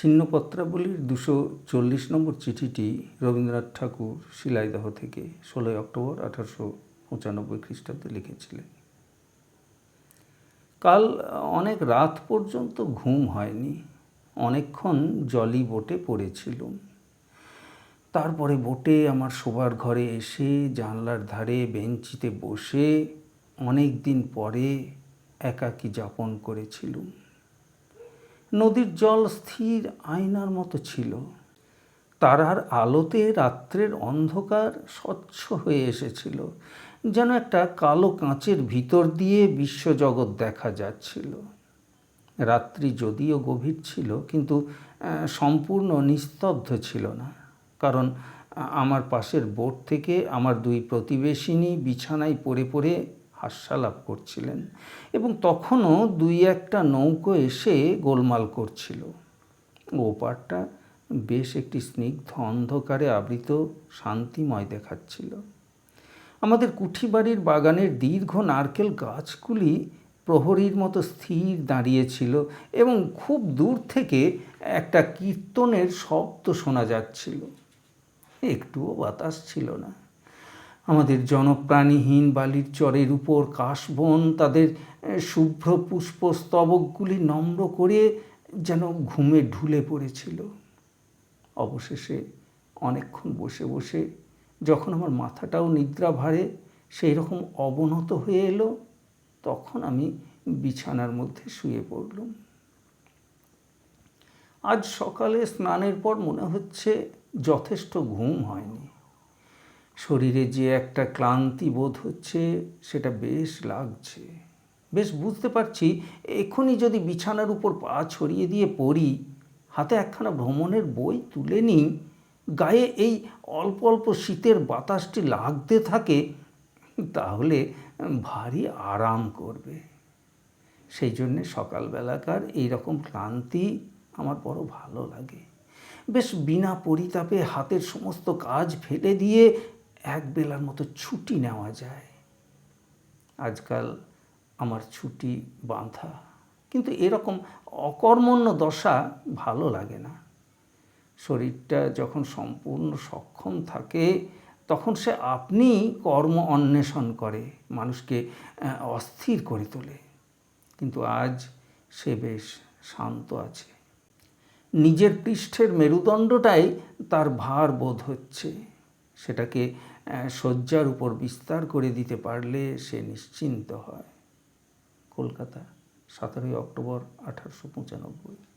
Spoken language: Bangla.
ছিন্নপত্রাবলীর 240 নম্বর চিঠিটি রবীন্দ্রনাথ ঠাকুর শিলাইদহ থেকে 16 অক্টোবর 1895 খ্রিস্টাব্দে লিখেছিলেন। কাল অনেক রাত পর্যন্ত ঘুম হয়নি। অনেকক্ষণ জলি বোটে পড়েছিলুম। তারপরে বোটে আমার শোবার ঘরে এসে জানলার ধারে বেঞ্চিতে বসে অনেক দিন পরে একাকী যাপন করেছিলুম। নদীর জল স্থির আয়নার মতো ছিল। তারার আলোতে রাত্রের অন্ধকার স্বচ্ছ হয়ে এসেছিল, যেন একটা কালো কাঁচের ভিতর দিয়ে বিশ্বজগৎ দেখা যাচ্ছিল। রাত্রি যদিও গভীর ছিল, কিন্তু সম্পূর্ণ নিস্তব্ধ ছিল না, কারণ আমার পাশের বোট থেকে আমার দুই প্রতিবেশিনী বিছানায় পড়ে পড়ে হাস্যালাপ করছিলেন, এবং তখনও দুই একটা নৌকো এসে গোলমাল করছিল। ওপারটা বেশ একটি স্নিগ্ধ অন্ধকারে আবৃত শান্তিময় দেখাচ্ছিল। আমাদের কুঠিবাড়ির বাগানের দীর্ঘ নারকেল গাছগুলি প্রহরীর মতো স্থির দাঁড়িয়েছিল, এবং খুব দূর থেকে একটা কীর্তনের শব্দ শোনা যাচ্ছিল। একটুও বাতাস ছিল না। আমাদের জনপ্রাণীহীন বালির চরের উপর কাশবন তাদের শুভ্র পুষ্পস্তবকগুলি নম্র করে যেন ঘুমে ঢুলে পড়েছিল। অবশেষে অনেকক্ষণ বসে বসে যখন আমার মাথাটাও নিদ্রা ভারে সেই রকম অবনত হয়ে এলো, তখন আমি বিছানার মধ্যে শুয়ে পড়লুম। আজ সকালে স্নানের পর মনে হচ্ছে যথেষ্ট ঘুম হয়নি। শরীরে যে একটা ক্লান্তি বোধ হচ্ছে, সেটা বেশ লাগছে। বেশ বুঝতে পারছি এখনই যদি বিছানার উপর পা ছড়িয়ে দিয়ে পড়ি, হাতে একখানা ভ্রমণের বই তুলে নিই, গায়ে এই অল্প অল্প শীতের বাতাসটি লাগতে থাকে, তাহলে ভারী আরাম করবে। সেই জন্যে সকালবেলাকার এইরকম ক্লান্তি আমার বড় ভালো লাগে। বেশ বিনা পরিতাপে হাতের সমস্ত কাজ ফেলে দিয়ে এক বেলার মতো ছুটি নেওয়া যায়। আজকাল আমার ছুটি বাঁধা, কিন্তু এরকম অকর্মণ্য দশা ভালো লাগে না। শরীরটা যখন সম্পূর্ণ সক্ষম থাকে, তখন সে আপনি কর্ম অন্বেষণ করে, মানুষকে অস্থির করে তোলে। কিন্তু আজ সে বেশ শান্ত আছে। নিজের পৃষ্ঠের মেরুদণ্ডটাই তার ভার বোধ হচ্ছে। সেটাকে শয্যার উপর বিস্তার করে দিতে পারলে সে নিশ্চিন্ত হয়। কলকাতা, 17 অক্টোবর 1895।